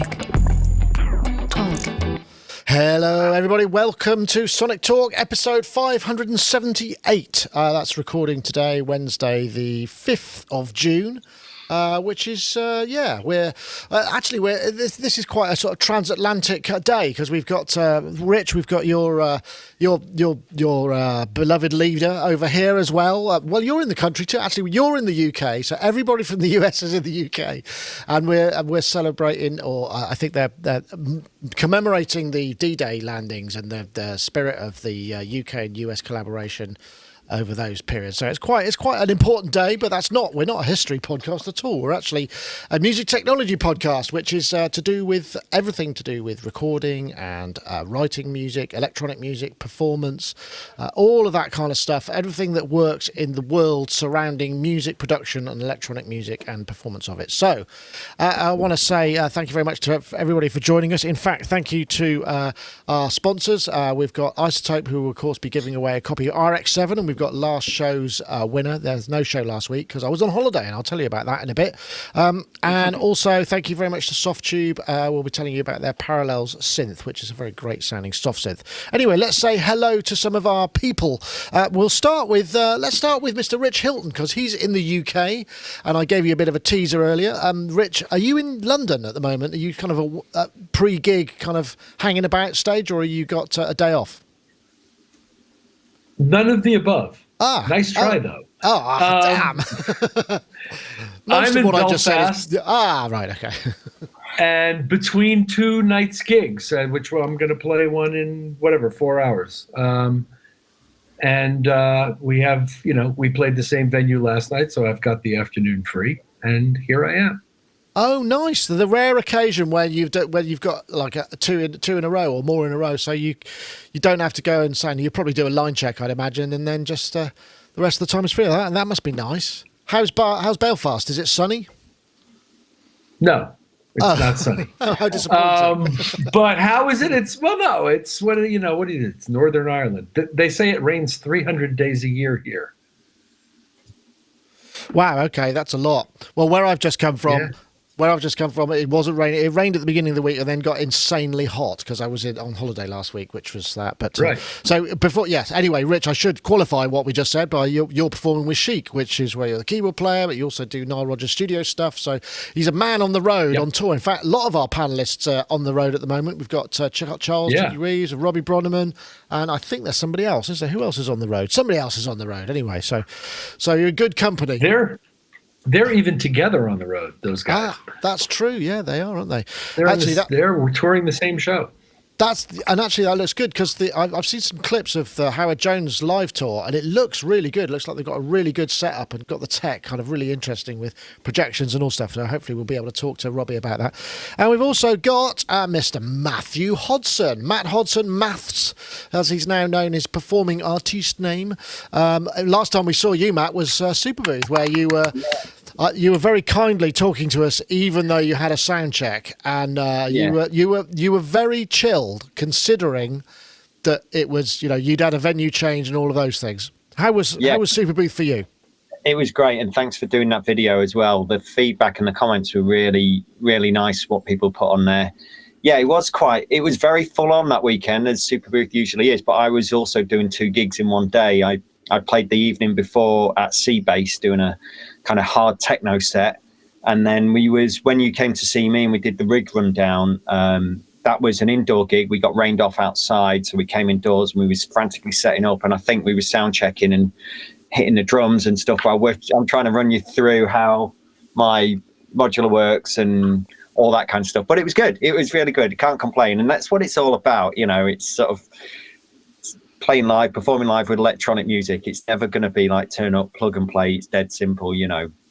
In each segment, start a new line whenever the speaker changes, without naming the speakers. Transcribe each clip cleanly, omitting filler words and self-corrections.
Sonic Talk.
Hello, everybody. Welcome to Sonic Talk, episode 578. That's recording today, Wednesday, the 5th of June. Which is we're this is quite a sort of transatlantic day because we've got Rich, we've got your beloved leader over here as well. Well, you're in the country too. Actually, you're in the UK, so everybody from the US is in the UK, and we're celebrating, or I think they're commemorating the D-Day landings and the spirit of the UK and US collaboration over those periods. So it's quite an important day, but we're not a history podcast at all. We're actually a music technology podcast, which is everything to do with recording and writing music, electronic music, performance, all of that kind of stuff, everything that works in the world surrounding music production and electronic music and performance of it. So I want to say thank you very much to everybody for joining us. In fact, thank you to our sponsors. We've got iZotope, who will of course be giving away a copy of RX7, and we've got last show's winner. There's no show last week because I was on holiday, and I'll tell you about that in a bit. And also, thank you very much to Softube. We'll be telling you about their Parallels synth, which is a very great sounding soft synth. Anyway, let's say hello to some of our people. Let's start with Mr. Rich Hilton, because he's in the UK, and I gave you a bit of a teaser earlier. Rich, are you in London at the moment? Are you kind of a pre-gig kind of hanging about stage, or are you got a day off?
None of the above. Nice try, though.
Damn.
I'm in Belfast.
Right, okay.
And between two nights gigs, which I'm going to play one in 4 hours. And we have, we played the same venue last night, so I've got the afternoon free, and here I am.
Oh, nice! The rare occasion where you've got like two in a row or more in a row, so you don't have to go and sign. You probably do a line check, I'd imagine, and then just the rest of the time is free. And that must be nice. How's Belfast? Is it sunny?
No, it's not sunny.
Oh, how disappointing!
But how is it? It's what is it? It's Northern Ireland. They say it rains 300 days a year here.
Wow. Okay, that's a lot. Well, where I've just come from. Yeah. It wasn't raining. It rained at the beginning of the week and then got insanely hot because I was on holiday last week, which was that. But
right.
So before, yes. Anyway, Rich, I should qualify what we just said by you're performing with Chic, which is where you're the keyboard player, but you also do Nile Rodgers studio stuff. So he's a man on the road, on tour. In fact, a lot of our panelists are on the road at the moment. We've got Charles Jiggy Reeves, Robbie Bronneman, and I think there's somebody else. Is there? Who else is on the road? Somebody else is on the road. Anyway, so you're good company.
They're even together on the road, those guys.
That's true. Yeah, they are, aren't they?
We're touring the same show.
Actually, that looks good because I've seen some clips of the Howard Jones live tour, and it looks really good. It looks like they've got a really good setup and got the tech kind of really interesting with projections and all stuff. So hopefully we'll be able to talk to Robbie about that. And we've also got Mr. Matthew Hodson, Matt Hodson, Maths, as he's now known, his performing artiste name. Last time we saw you, Matt, was Superbooth, where you were. You were very kindly talking to us, even though you had a sound check, and you were very chilled, considering that it was you'd had a venue change and all of those things. How was Superbooth for you?
It was great, and thanks for doing that video as well. The feedback and the comments were really, really nice. What people put on there, it was very full on that weekend, as Superbooth usually is. But I was also doing 2 gigs in one day. I played the evening before at Seabase doing a kind of hard techno set, and then when you came to see me and we did the rig rundown, that was an indoor gig. We got rained off outside, so we came indoors and we was frantically setting up, and I think we were sound checking and hitting the drums and stuff while I'm trying to run you through how my modular works and all that kind of stuff. But it was good. It was really good. You can't complain, and that's what it's all about. It's sort of playing live, performing live with electronic music. It's never going to be like turn up, plug and play. It's dead simple.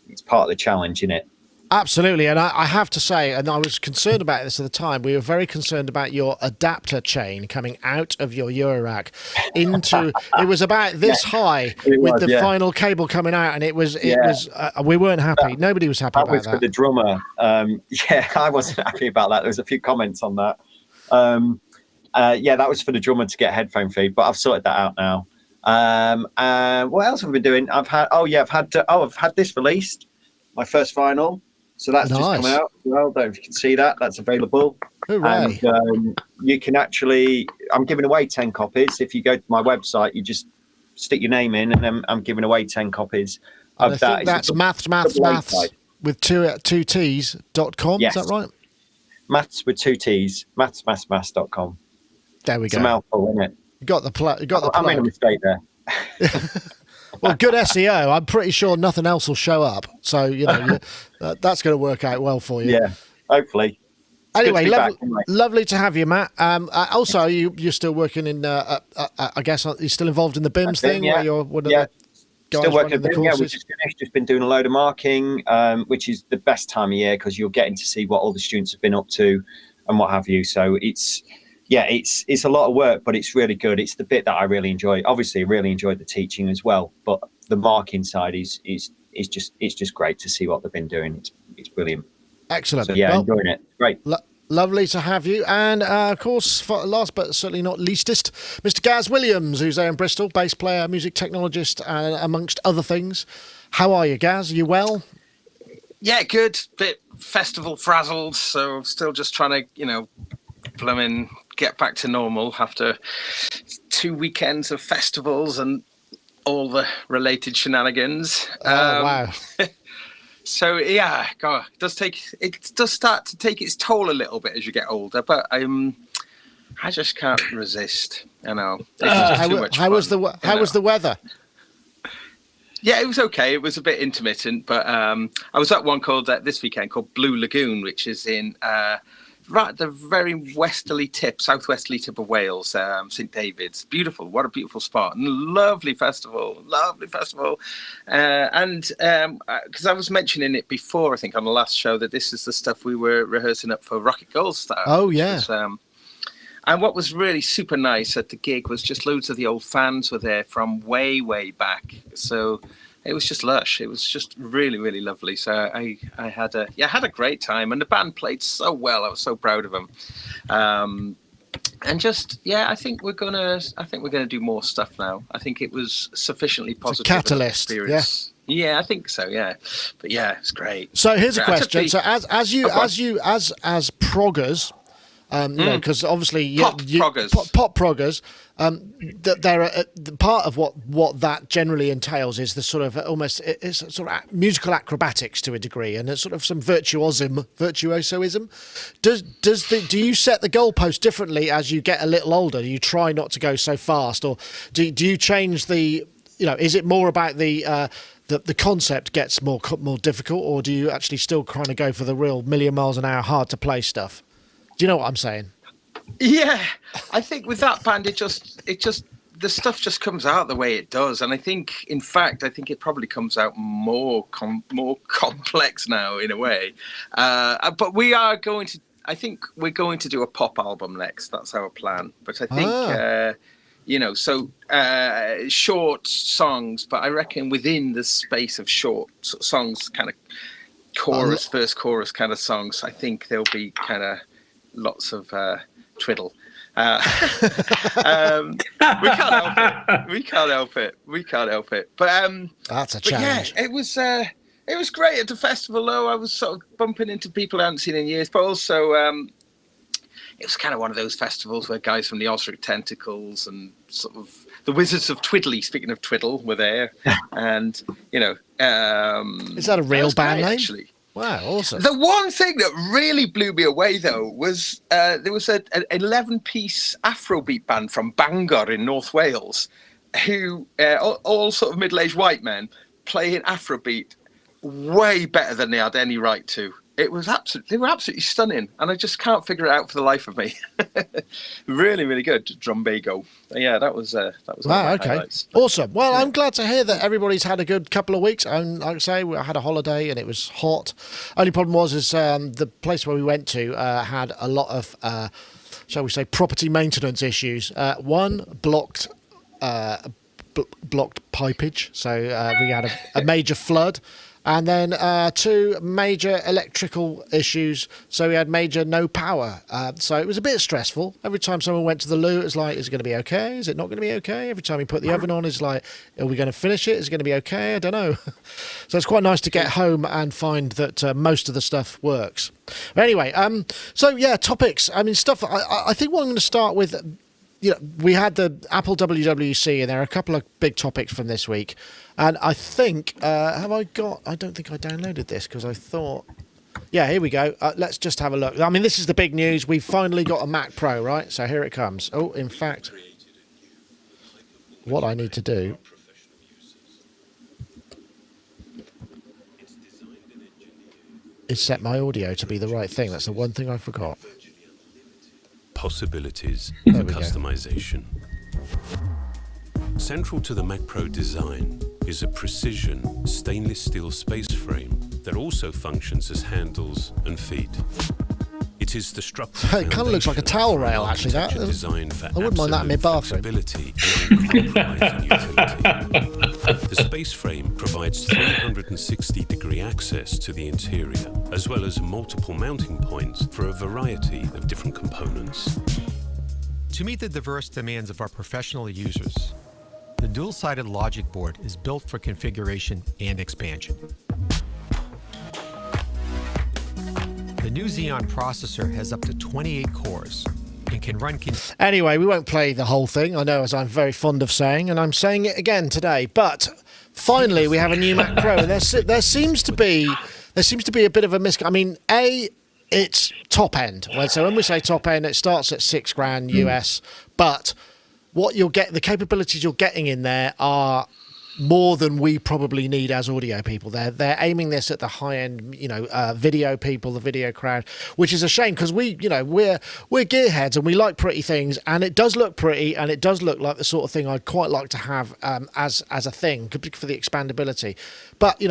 It's part of the challenge, isn't it?
Absolutely. And I have to say, and I was concerned about this at the time, we were very concerned about your adapter chain coming out of your Eurorack into, it was about this high with the final cable coming out, and it was we weren't happy. Nobody was happy about that.
That was for the drummer. I wasn't happy about that. There was a few comments on that. That was for the drummer to get headphone feed, but I've sorted that out now. What else have we been doing? I've had this released, my first vinyl. So that's just
Nice.
coming out as well. Don't know if you can see that. That's available.
Hooray.
And you can actually, I'm giving away 10 copies. If you go to my website, you just stick your name in, and then I'm giving away 10 copies
And
of
I
that.
think that's maths with two T's.com.
Yes.
Is that right?
Maths with 2 T's, maths.com.
There we
It's
go.
a mouthful, isn't it?
You got the plug.
I made a mistake there.
Well, good SEO. I'm pretty sure nothing else will show up. So, that's going to work out well for you.
Yeah, hopefully. It's
Anyway,
good to be back, anyway.
lovely to have you, Matt. Also, you're still working in, I guess, you're still involved in the BIMS thing?
Yeah.
Where you're one of
Yeah.
the guys
Still working
running the
at BIM,
courses?
we just finished, just been doing a load of marking, which is the best time of year because you're getting to see what all the students have been up to and what have you. So it's a lot of work, but it's really good. It's the bit that I really enjoy. Obviously, I really enjoyed the teaching as well, but the marking side is just great to see what they've been doing. It's brilliant.
Excellent.
So yeah,
Well,
enjoying it. Great.
Lovely to have you. And, of course, last but certainly not leastest, Mr. Gaz Williams, who's there in Bristol, bass player, music technologist, amongst other things. How are you, Gaz? Are you well?
Yeah, good. Bit festival frazzled, so still just trying to, blooming get back to normal after 2 weekends of festivals and all the related shenanigans.
Wow.
So yeah, God, it does start to take its toll a little bit as you get older, but I just can't resist. I know.
How was the weather?
Yeah, it was okay. It was a bit intermittent, but I was at one called this weekend called Blue Lagoon, which is in right at the very westerly tip, southwesterly tip of Wales, St David's. Beautiful. What a beautiful spot. And lovely festival. And because I was mentioning it before, I think on the last show, that this is the stuff we were rehearsing up for Rocket Gold Star.
Oh, yeah.
And what was really super nice at the gig was just loads of the old fans were there from way, way back. So it was just lush. It was just really, really lovely. So I had a great time, and the band played so well. I was so proud of them. And just I think we're gonna do more stuff now. I think it was sufficiently positive.
It's a catalyst.
Experience. Yeah, I think so. Yeah, but yeah, it's great.
So here's a question. So as proggers. Because obviously
pop proggers,
they're part of what that generally entails is the sort of it's sort of musical acrobatics to a degree, and it's sort of some virtuosoism. Do you set the goalpost differently as you get a little older? Do you try not to go so fast, or do you change the? Is it more about the concept gets more difficult, or do you actually still kind of go for the real million miles an hour hard to play stuff? Do you know what I'm saying?
Yeah, I think with that band, it just the stuff just comes out the way it does, and I think, in fact, it probably comes out more complex now in a way. But we are going to. I think we're going to do a pop album next. That's our plan. But I think short songs. But I reckon within the space of short songs, kind of first chorus kind of songs, I think there'll be kind of lots of twiddle. We can't help it. But
that's a challenge.
Yeah, it was great at the festival. Though I was sort of bumping into people I hadn't seen in years, but also it was kind of one of those festivals where guys from the Osric Tentacles and sort of the Wizards of Twiddly, speaking of Twiddle, were there, and
is that a real band name?
Actually.
Wow, awesome.
The one thing that really blew me away, though, was there was an 11-piece Afrobeat band from Bangor in North Wales who, all sort of middle-aged white men, playing Afrobeat way better than they had any right to. They were absolutely stunning, and I just can't figure it out for the life of me. Really, really good drumbago. Yeah, that was
wow. Okay,
highlights.
Awesome. Well, I'm glad to hear that everybody's had a good couple of weeks. And like I say, I had a holiday and it was hot. Only problem was the place where we went to had a lot of shall we say property maintenance issues. One blocked pipage, so we had a major flood. And then 2 major electrical issues. So we had major no power. So it was a bit stressful. Every time someone went to the loo, it was like, is it going to be okay? Is it not going to be okay? Every time we put the oven on, it's like, are we going to finish it? Is it going to be okay? I don't know. So it's quite nice to get home and find that most of the stuff works. But anyway, so yeah, topics. I mean, stuff. I think what I'm going to start with, we had the Apple WWDC, and there are a couple of big topics from this week. And I think, I don't think I downloaded this because I thought, yeah, here we go. Let's just have a look. I mean, this is the big news. We've finally got a Mac Pro, right? So here it comes. Oh, in fact, what I need to do is set my audio to be the right thing. That's the one thing I forgot.
Possibilities for customization. Central to the Mac Pro design is a precision stainless steel space frame that also functions as handles and feet. It is the structural
It kind of looks like a towel rail, actually. That I wouldn't mind that in my bathroom.
The space frame provides 360-degree access to the interior, as well as multiple mounting points for a variety of different components.
To meet the diverse demands of our professional users, the dual-sided logic board is built for configuration and expansion. The new Xeon processor has up to 28 cores and can run...
Anyway, we won't play the whole thing, I know, as I'm very fond of saying, and I'm saying it again today, but finally we have a new Mac Pro, and there seems to be a bit of a I mean, it's top end. So when we say top end, it starts at $6,000 US, but what you'll get, the capabilities you're getting in there are more than we probably need as audio people. They're aiming this at the high end, video people, the video crowd, which is a shame because we're gearheads and we like pretty things, and it does look pretty and it does look like the sort of thing I'd quite like to have as a thing for the expandability. But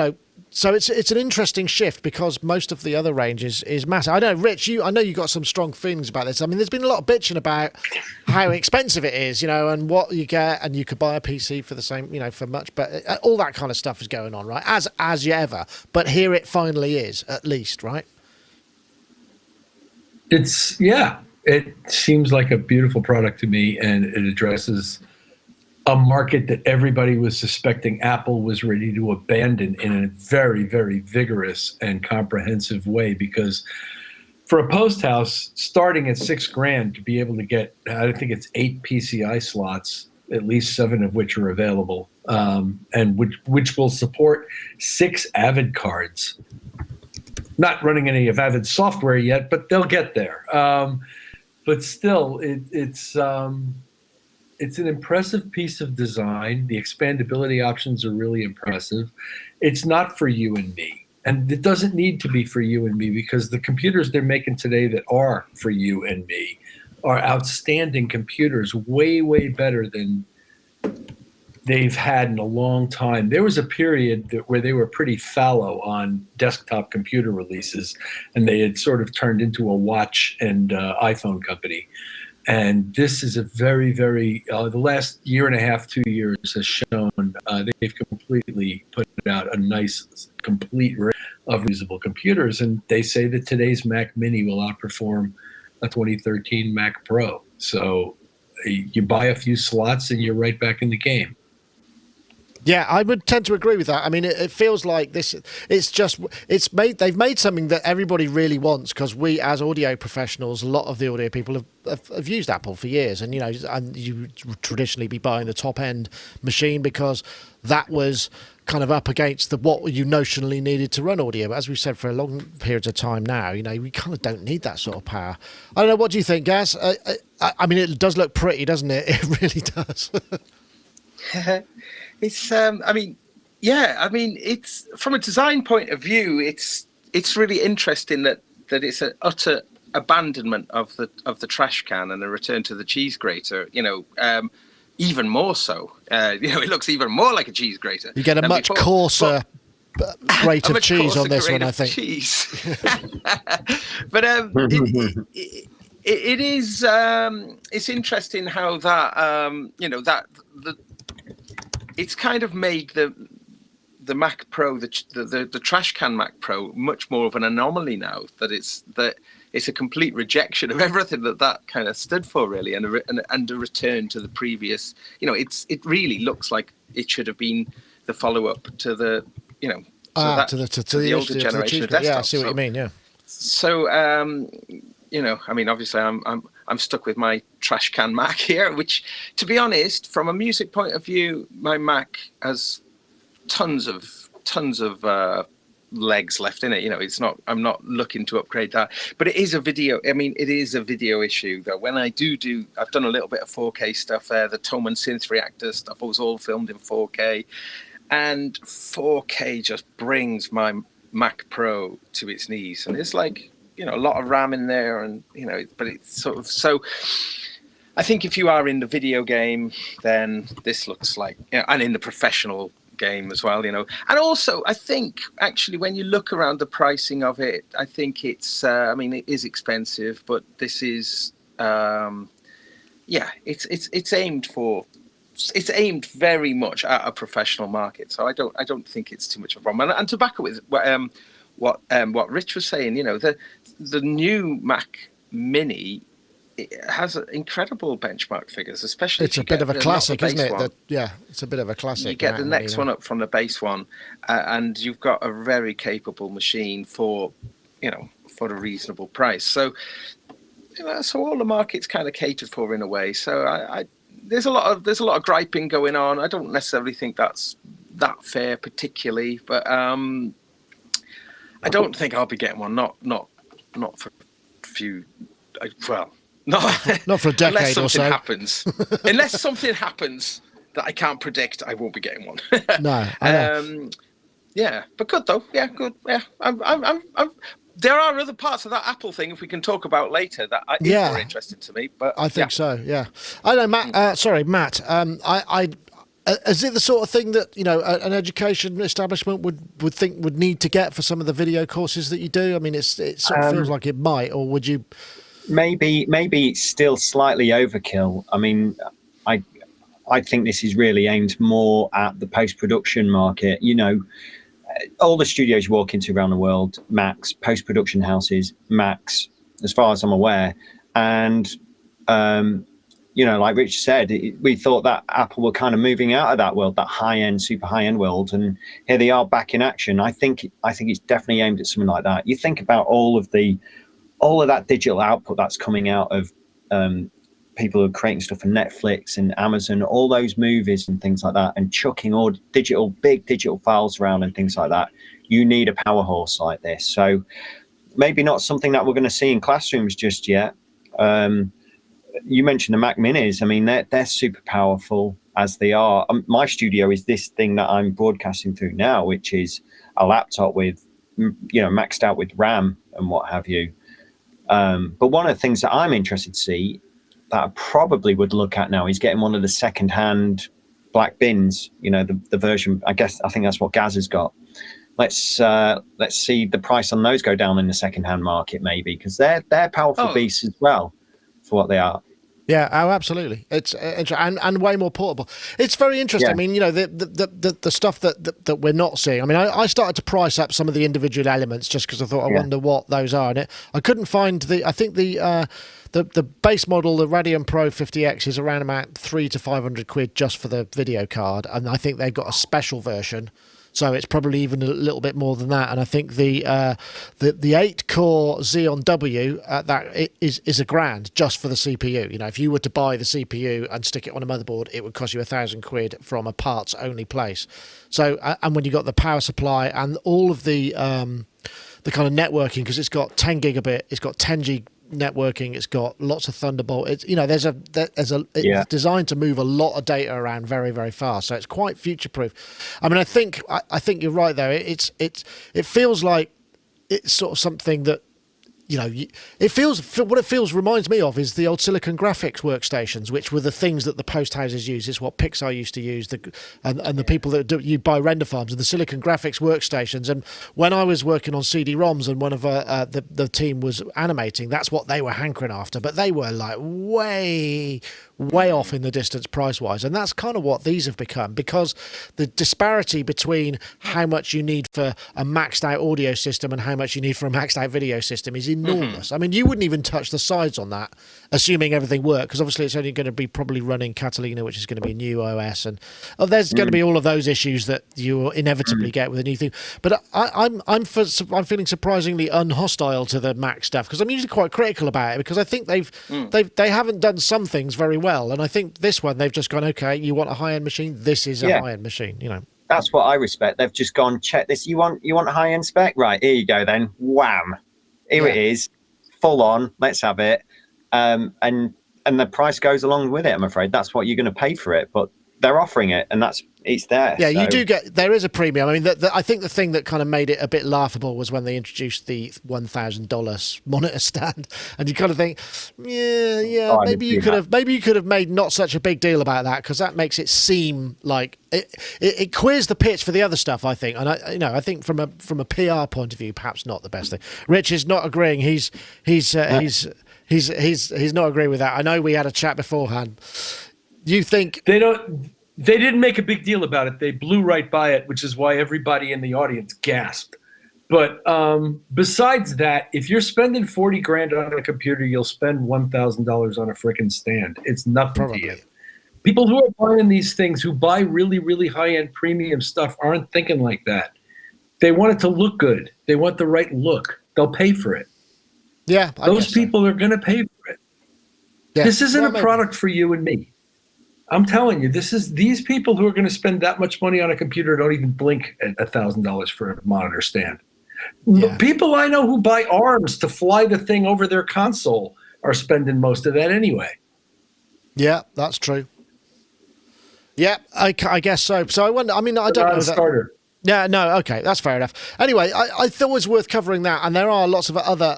so it's an interesting shift because most of the other range is massive. I know, Rich, I know you got some strong feelings about this. I mean, there's been a lot of bitching about how expensive it is, and what you get, and you could buy a PC for the same, for much, but all that kind of stuff is going on, right? As you ever. But here it finally is, at least, right?
It seems like a beautiful product to me, and it addresses a market that everybody was suspecting Apple was ready to abandon in a very, very vigorous and comprehensive way. Because for a post house starting at $6,000 to be able to get, I think it's 8 PCI slots, at least 7 of which are available, and which will support 6 Avid cards. Not running any of Avid software yet, but they'll get there. But still, it's an impressive piece of design. The expandability options are really impressive. It's not for you and me. And it doesn't need to be for you and me because the computers they're making today that are for you and me are outstanding computers, way, way better than they've had in a long time. There was a period where they were pretty fallow on desktop computer releases, and they had sort of turned into a watch and iPhone company. And this is a very, very, the last year and a half, 2 years has shown they've completely put out a nice, complete range of reusable computers. And they say that today's Mac Mini will outperform a 2013 Mac Pro. So you buy a few slots and you're right back in the game.
Yeah, I would tend to agree with that. I mean, it feels like they've made something that everybody really wants, because we as audio professionals, a lot of the audio people have used Apple for years, and you traditionally be buying the top end machine because that was kind of up against what you notionally needed to run audio. But as we've said for a long periods of time now, we kind of don't need that sort of power. I don't know, what do you think, Gaz? I mean, it does look pretty, doesn't it? It really does.
It's it's from a design point of view, it's really interesting that it's an utter abandonment of the trash can and a return to the cheese grater. Even more so. It looks even more like a cheese grater.
You get a much coarser grate of cheese on this one, I think.
Cheese. But it is it's interesting how that it's kind of made the the Mac Pro, the trash can Mac Pro, much more of an anomaly now. That it's a complete rejection of everything that kind of stood for, really, and a return to the previous. It really looks like it should have been the follow up to the to the older generation of desktops.
Yeah, I see what you mean. Yeah.
So I mean, obviously, I'm stuck with my trash can Mac here, which, to be honest, from a music point of view, my Mac has tons of legs left in it. It's not. I'm not looking to upgrade that, but it is a video. I mean, it is a video issue though. When I I've done a little bit of 4K stuff there. The Tome and Synth Reactor stuff was all filmed in 4K, and 4K just brings my Mac Pro to its knees, and it's like, a lot of RAM in there, and but it's sort of so. I think if you are in the video game, then this looks like, and in the professional game as well, and also I think actually when you look around the pricing of it, I think it's I mean, it is expensive, but this is it's aimed very much at a professional market, so I don't think it's too much of a problem. And to back up with what Rich was saying, the new Mac Mini, it has incredible benchmark figures, especially
it's a bit of a classic, isn't it? It's a bit of a classic.
You get the next one up from the base one, and you've got a very capable machine for a reasonable price. So so all the market's kind of catered for in a way. So there's a lot of griping going on. I don't necessarily think that's that fair particularly, but I don't think I'll be getting one. Not for a few.
Not for a decade or so.
Unless something happens that I can't predict, I won't be getting one.
No. I know.
Yeah, but good though. Yeah, good. Yeah, I'm there are other parts of that Apple thing, if we can talk about later, that is more interesting to me. But
I think so. Yeah. I know, Matt. Sorry, Matt. Is it the sort of thing that an education establishment would think would need to get for some of the video courses that you do? I mean, it sort of feels like it might, or would you?
Maybe it's still slightly overkill. I mean, I think this is really aimed more at the post-production market. All the studios you walk into around the world, Macs, post-production houses, Macs, as far as I'm aware. And, like Rich said, we thought that Apple were kind of moving out of that world, that high-end, super high-end world. And here they are back in action. I think it's definitely aimed at something like that. You think about all of that digital output that's coming out of people who are creating stuff for Netflix and Amazon, all those movies and things like that, and chucking all big digital files around and things like that. You need a power horse like this. So maybe not something that we're going to see in classrooms just yet. You mentioned the Mac Minis. I mean, they're super powerful as they are. My studio is this thing that I'm broadcasting through now, which is a laptop with, maxed out with RAM and what have you. But one of the things that I'm interested to see, that I probably would look at now, is getting one of the second-hand black bins. The version. I think that's what Gaz has got. Let's see the price on those go down in the second-hand market, maybe, because they're powerful beasts as well for what they are.
Yeah, absolutely. It's and way more portable. It's very interesting. Yeah. I mean, the stuff that we're not seeing. I mean, I started to price up some of the individual elements just because I thought I wonder what those are. And I couldn't find the base model, the Radeon Pro 50X, is around about £300 to £500 just for the video card, and I think they've got a special version. So it's probably even a little bit more than that. And I think the 8-core Xeon W that is £1,000 just for the CPU. If you were to buy the CPU and stick it on a motherboard, it would cost you £1,000 from a parts only place. So and when you got the power supply and all of the kind of networking, because it's got 10 gigabit, it's got 10G networking, it's got lots of Thunderbolt. It's it's designed to move a lot of data around very, very fast, so it's quite future proof. I mean, I think you're right though. It feels like it's sort of something that it feels reminds me of is the old Silicon Graphics workstations, which were the things that the post houses use. It's what Pixar used to use, and the people that you buy render farms and the Silicon Graphics workstations. And when I was working on CD-ROMs and one of the team was animating, that's what they were hankering after. But they were like way off in the distance price-wise, and that's kind of what these have become, because the disparity between how much you need for a maxed-out audio system and how much you need for a maxed-out video system is enormous. I mean, you wouldn't even touch the sides on that, assuming everything worked, because obviously it's only going to be probably running Catalina, which is going to be a new OS, and there's going to be all of those issues that you inevitably get with a new thing. But I'm feeling surprisingly unhostile to the Mac stuff, because I'm usually quite critical about it, because I think they haven't done some things very well. And I think this one, they've just gone, okay, you want a high-end machine? This is a high-end machine,
That's what I respect. They've just gone, check this. You want a high-end spec? Right, here you go then. Wham. Here it is. Full on. Let's have it. And the price goes along with it, I'm afraid. That's what you're going to pay for it. But they're offering it, and it's there.
Yeah, so. You do get, there is a premium. I mean, I think the thing that kind of made it a bit laughable was when they introduced the $1,000 monitor stand, and you kind of think, maybe you could have made not such a big deal about that, because that makes it seem like it queers the pitch for the other stuff, I think. And I think from a PR point of view, perhaps not the best thing. Rich is not agreeing. He's not agreeing with that. I know we had a chat beforehand. You think
they didn't make a big deal about it. They blew right by it, which is why everybody in the audience gasped. But besides that, if you're spending $40,000 on a computer, you'll spend $1,000 on a frickin' stand. It's nothing to you. People who are buying these things, who buy really, really high-end premium stuff, aren't thinking like that. They want it to look good. They want the right look. They'll pay for it.
Yeah,
those people are going to pay for it. Yeah. This isn't a product for you and me. I'm telling you, these people who are going to spend that much money on a computer don't even blink at $1,000 for a monitor stand. Yeah. People I know who buy arms to fly the thing over their console are spending most of that anyway.
Yeah, that's true. Yeah, I guess so. So I wonder. I mean, I don't know that.
Starter.
Yeah, no, okay, that's fair enough. Anyway, I thought it was worth covering that, and there are lots of other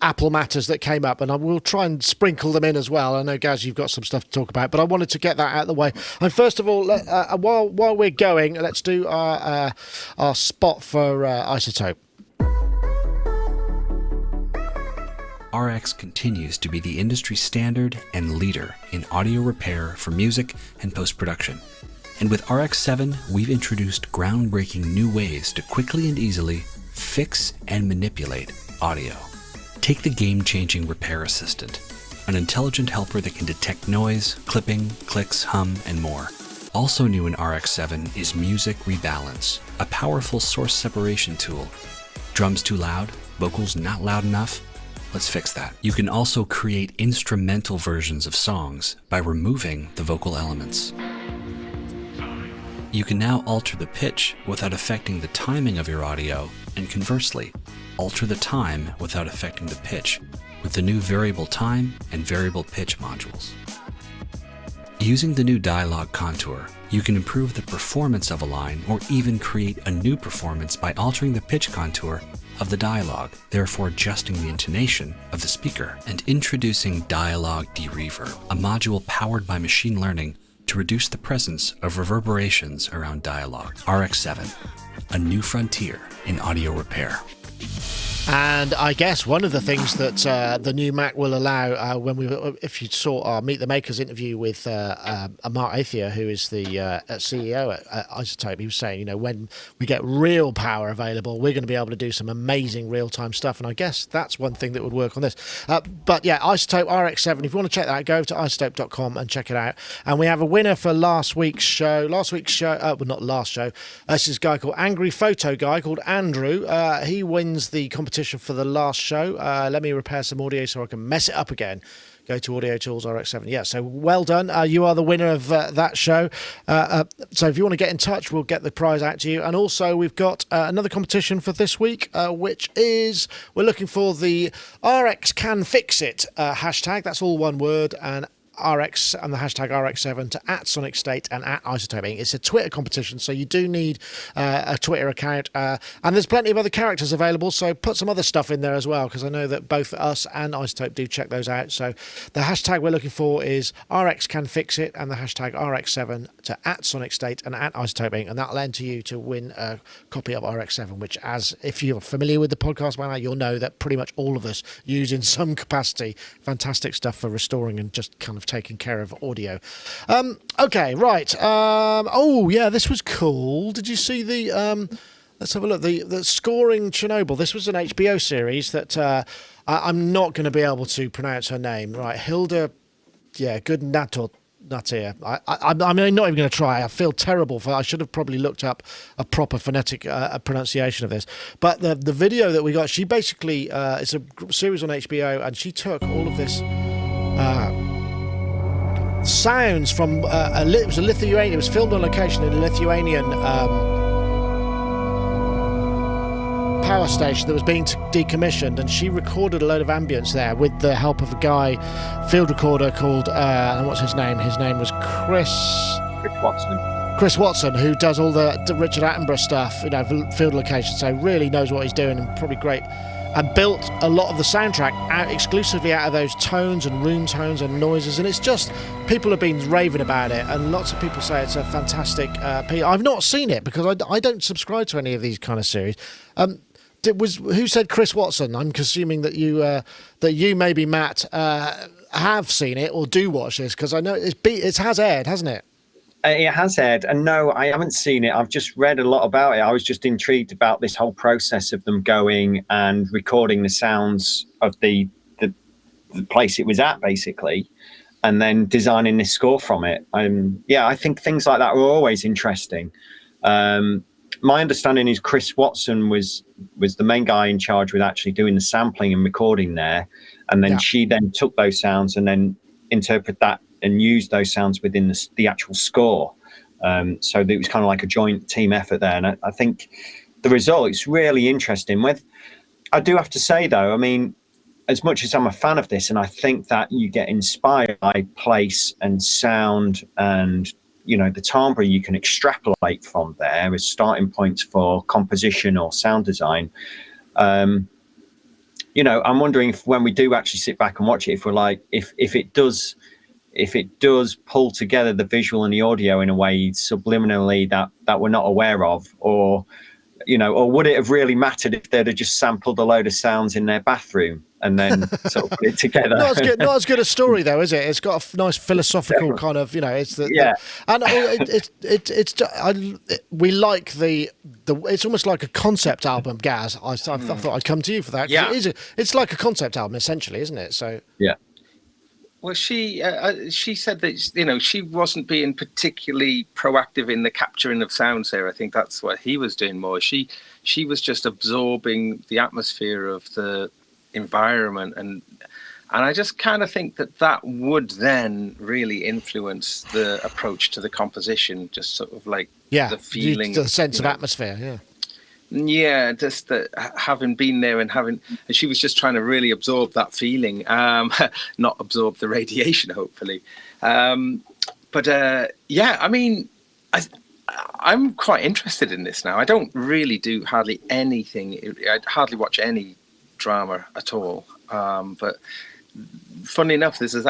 Apple matters that came up, and I will try and sprinkle them in as well. I know, Gaz, you've got some stuff to talk about, but I wanted to get that out of the way. And first of all, while we're going, let's do our spot for iZotope.
RX continues to be the industry standard and leader in audio repair for music and post-production. And with RX7, we've introduced groundbreaking new ways to quickly and easily fix and manipulate audio. Take the game-changing Repair Assistant, an intelligent helper that can detect noise, clipping, clicks, hum, and more. Also new in RX7 is Music Rebalance, a powerful source separation tool. Drums too loud? Vocals not loud enough? Let's fix that. You can also create instrumental versions of songs by removing the vocal elements. You can now alter the pitch without affecting the timing of your audio, and conversely, alter the time without affecting the pitch with the new variable time and variable pitch modules. Using the new dialogue contour, you can improve the performance of a line or even create a new performance by altering the pitch contour of the dialogue, therefore adjusting the intonation of the speaker, and introducing Dialogue Dereverb, a module powered by machine learning to reduce the presence of reverberations around dialogue. RX7, a new frontier in audio repair.
And I guess one of the things that the new Mac will allow, if you saw our Meet the Makers interview with Mark Athia, who is the CEO at iZotope, he was saying, when we get real power available, we're going to be able to do some amazing real-time stuff. And I guess that's one thing that would work on this. But yeah, iZotope RX7, if you want to check that out, go to iZotope.com and check it out. And we have a winner for last week's show. Not last show. This is a guy called Angry Photo Guy called Andrew. He wins the competition for the last show. Let me repair some audio so I can mess it up again. Go to Audio Tools RX7. Yeah, so well done. You are the winner of that show. So if you want to get in touch, we'll get the prize out to you. And also, we've got another competition for this week, which is we're looking for the RX Can Fix It hashtag. That's all one word. And RX and the hashtag RX7 to @Sonicstate and @iZotope. It's a Twitter competition, so you do need a Twitter account. And there's plenty of other characters available, so put some other stuff in there as well, because I know that both us and iZotope do check those out. So the hashtag we're looking for is RXCanFixIt and the hashtag RX7 to @Sonicstate and @iZotope, and that'll enter you to win a copy of RX7, which, as if you're familiar with the podcast by now, you'll know that pretty much all of us use in some capacity. Fantastic stuff for restoring and just kind of taking care of audio. Okay, right. Oh, yeah, this was cool. Did you see the... let's have a look. The Scoring Chernobyl. This was an HBO series that I'm not going to be able to pronounce her name. Right, Hilda... Yeah, good Natur. Natir. I'm not even going to try. I feel terrible I should have probably looked up a proper phonetic pronunciation of this. But the video that we got, she basically it's a series on HBO, and she took all of this sounds from it was a Lithuanian. It was filmed on location in a Lithuanian power station that was being decommissioned, and she recorded a load of ambience there with the help of a guy, field recorder called what's his name? His name was Chris Watson, who does all the Richard Attenborough stuff, field location. So really knows what he's doing, and probably great. And built a lot of the soundtrack exclusively out of those tones and room tones and noises, and it's just, people have been raving about it, and lots of people say it's a fantastic piece. I've not seen it because I don't subscribe to any of these kind of series. Who said Chris Watson? I'm assuming that you maybe, Matt, have seen it or do watch this, because I know it has aired, hasn't it?
It has aired, and no, I haven't seen it. I've just read a lot about it. I was just intrigued about this whole process of them going and recording the sounds of the place it was at, basically, and then designing this score from it. I think things like that are always interesting. My understanding is Chris Watson was the main guy in charge with actually doing the sampling and recording there, and then she then took those sounds and then interpret that and use those sounds within the actual score. So it was kind of like a joint team effort there. And I think the result is really interesting. I do have to say, though, I mean, as much as I'm a fan of this, and I think that you get inspired by place and sound and, the timbre you can extrapolate from there as starting points for composition or sound design. I'm wondering if when we do actually sit back and watch it, if we're like, if it does pull together the visual and the audio in a way subliminally that we're not aware of, or would it have really mattered if they'd have just sampled a load of sounds in their bathroom and then sort of put it together? Not
as good a story though, is it? It's got a nice philosophical kind of, it's we like the it's almost like a concept album, Gaz. I thought I'd come to you for that.
Yeah,
it's like a concept album essentially, isn't it? So
yeah.
Well, she said that she wasn't being particularly proactive in the capturing of sounds here. I think that's what he was doing more. She was just absorbing the atmosphere of the environment, and I just kind of think that would then really influence the approach to the composition. Just sort of like the feeling,
the sense of atmosphere. Yeah.
Yeah, just having been there and she was just trying to really absorb that feeling, not absorb the radiation, hopefully. I mean, I'm quite interested in this now. I don't really do hardly anything. I hardly watch any drama at all. But funnily enough, this has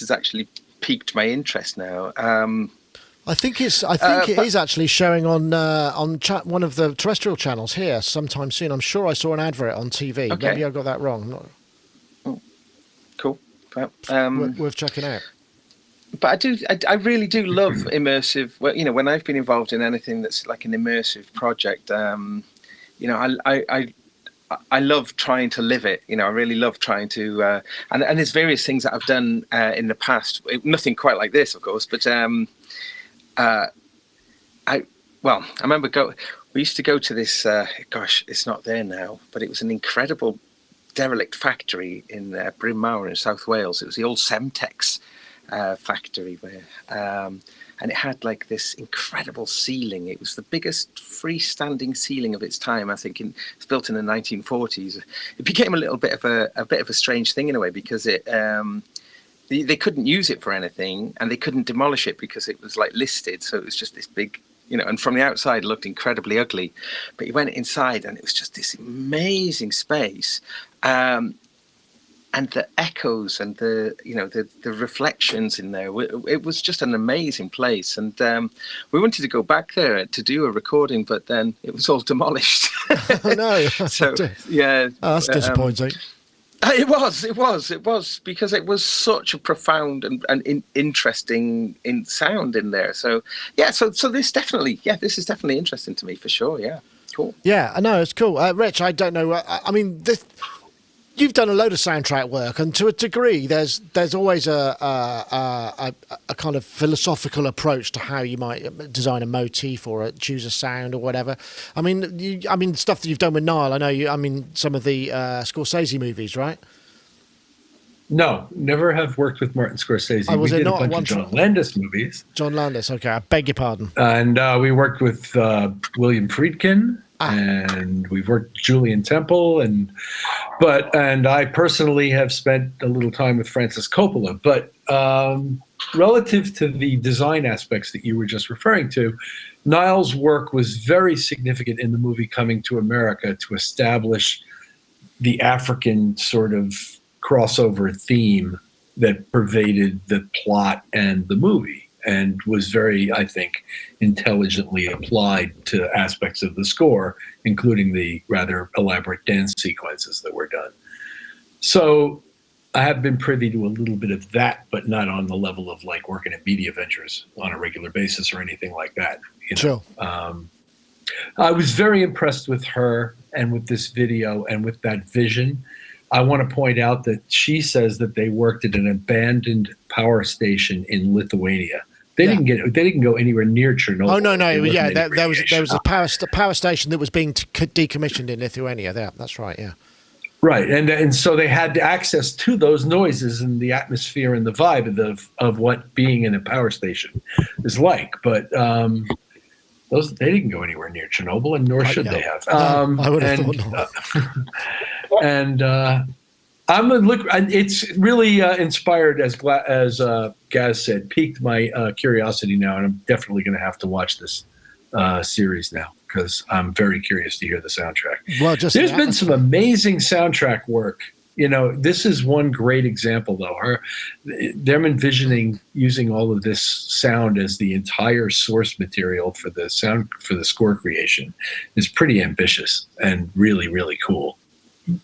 actually piqued my interest now.
I think it is actually showing on one of the terrestrial channels here sometime soon. I'm sure I saw an advert on TV. Okay. Maybe I got that wrong.
Cool.
Worth checking out.
But I really do love immersive. Well, when I've been involved in anything that's like an immersive project, I love trying to live it. I really love trying to, and there's various things that I've done in the past. Nothing quite like this, of course, but. I remember we used to go to this, it's not there now, but it was an incredible derelict factory in Bryn Mawr in South Wales. It was the old Semtex factory where, and it had like this incredible ceiling. It was the biggest freestanding ceiling of its time. I think it was built in the 1940s. It became a little bit of a strange thing in a way, because it they couldn't use it for anything, and they couldn't demolish it because it was like listed. So it was just this big, and from the outside it looked incredibly ugly, but you went inside and it was just this amazing space. And the echoes and the reflections in there, it was just an amazing place. And we wanted to go back there to do a recording, but then it was all demolished.
Oh, no.
So, yeah.
Oh, that's disappointing.
It was because it was such a profound and interesting sound in there. So, yeah, so this is definitely interesting to me for sure. Yeah, cool.
Yeah, I know, it's cool. Rich, I don't know. I mean, you've done a load of soundtrack work, and to a degree, there's always a kind of philosophical approach to how you might design a motif or choose a sound or whatever. I mean, stuff that you've done with Niall. I know some of the Scorsese movies, right?
No, never have worked with Martin Scorsese.
Oh, was
we
it
did
not
a bunch of John Landis movies.
John Landis, okay, I beg your pardon.
And we worked with William Friedkin. And we've worked with Julian Temple, and I personally have spent a little time with Francis Coppola. But relative to the design aspects that you were just referring to, Niall's work was very significant in the movie Coming to America to establish the African sort of crossover theme that pervaded the plot and the movie, and was very, I think, intelligently applied to aspects of the score, including the rather elaborate dance sequences that were done. So I have been privy to a little bit of that, but not on the level of like working at Media Ventures on a regular basis or anything like that.
Sure.
I was very impressed with her and with this video and with that vision. I want to point out that she says that they worked at an abandoned power station in Lithuania. They didn't go anywhere near Chernobyl.
Oh no, yeah, there was a power station that was being decommissioned in Lithuania. That's right, yeah.
Right, and so they had access to those noises and the atmosphere and the vibe of what being in a power station is like. But they didn't go anywhere near Chernobyl, and nor should they have.
I would have thought not.
And it's really inspired, as Gaz said, piqued my curiosity now, and I'm definitely going to have to watch this series now because I'm very curious to hear the soundtrack. Well, there's been some amazing soundtrack work. This is one great example, though. Them envisioning using all of this sound as the entire source material for the score creation is pretty ambitious and really, really cool.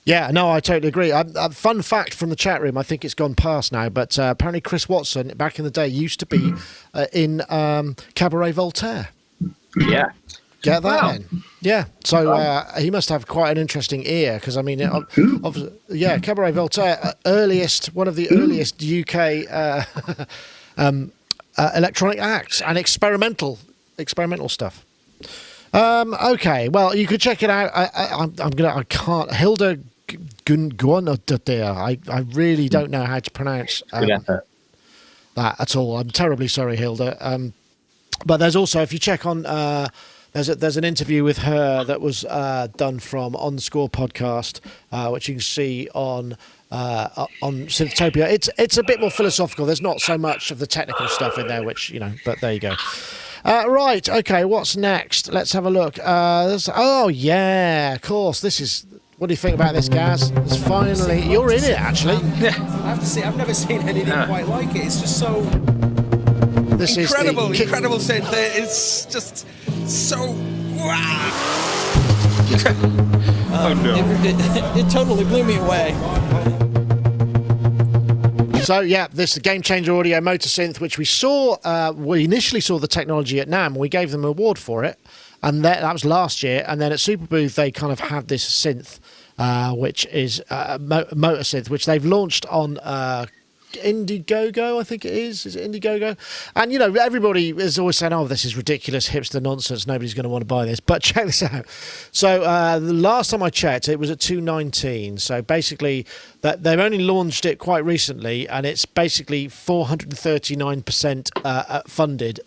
Yeah, no, I totally agree. Fun fact from the chat room, I think it's gone past now, but apparently Chris Watson, back in the day, used to be in Cabaret Voltaire.
Yeah.
Get that in? Yeah. So he must have quite an interesting ear, because, obviously, Cabaret Voltaire, one of the earliest UK electronic acts and experimental stuff. Okay, well, you could check it out. I can't. Hilda Gunguanadotea. I really don't know how to pronounce that at all. I'm terribly sorry, Hilda. But there's also, if you check on, there's an interview with her that was done from On the Score podcast, which you can see on Synthtopia. It's a bit more philosophical. There's not so much of the technical stuff in there, which but there you go. Right, okay, what's next? Let's have a look. Oh, yeah, of course. What do you think about this, Gaz? It's finally... You're in it, actually.
I have to say, I've never seen anything quite like it. It's just so...
This
incredible synth. It's just so... Wow.
Oh, no.
It totally blew me away.
So, yeah, this is the Game Changer Audio Motor Synth, which we initially saw the technology at NAMM. We gave them an award for it, and that was last year. And then at Superbooth, they kind of had this synth, which is motor synth, which they've launched on Indiegogo, I think it is. Is it Indiegogo? And, everybody is always saying, oh, this is ridiculous, hipster nonsense. Nobody's going to want to buy this. But check this out. So the last time I checked, it was at $219. So basically, they've only launched it quite recently, and it's basically 439% funded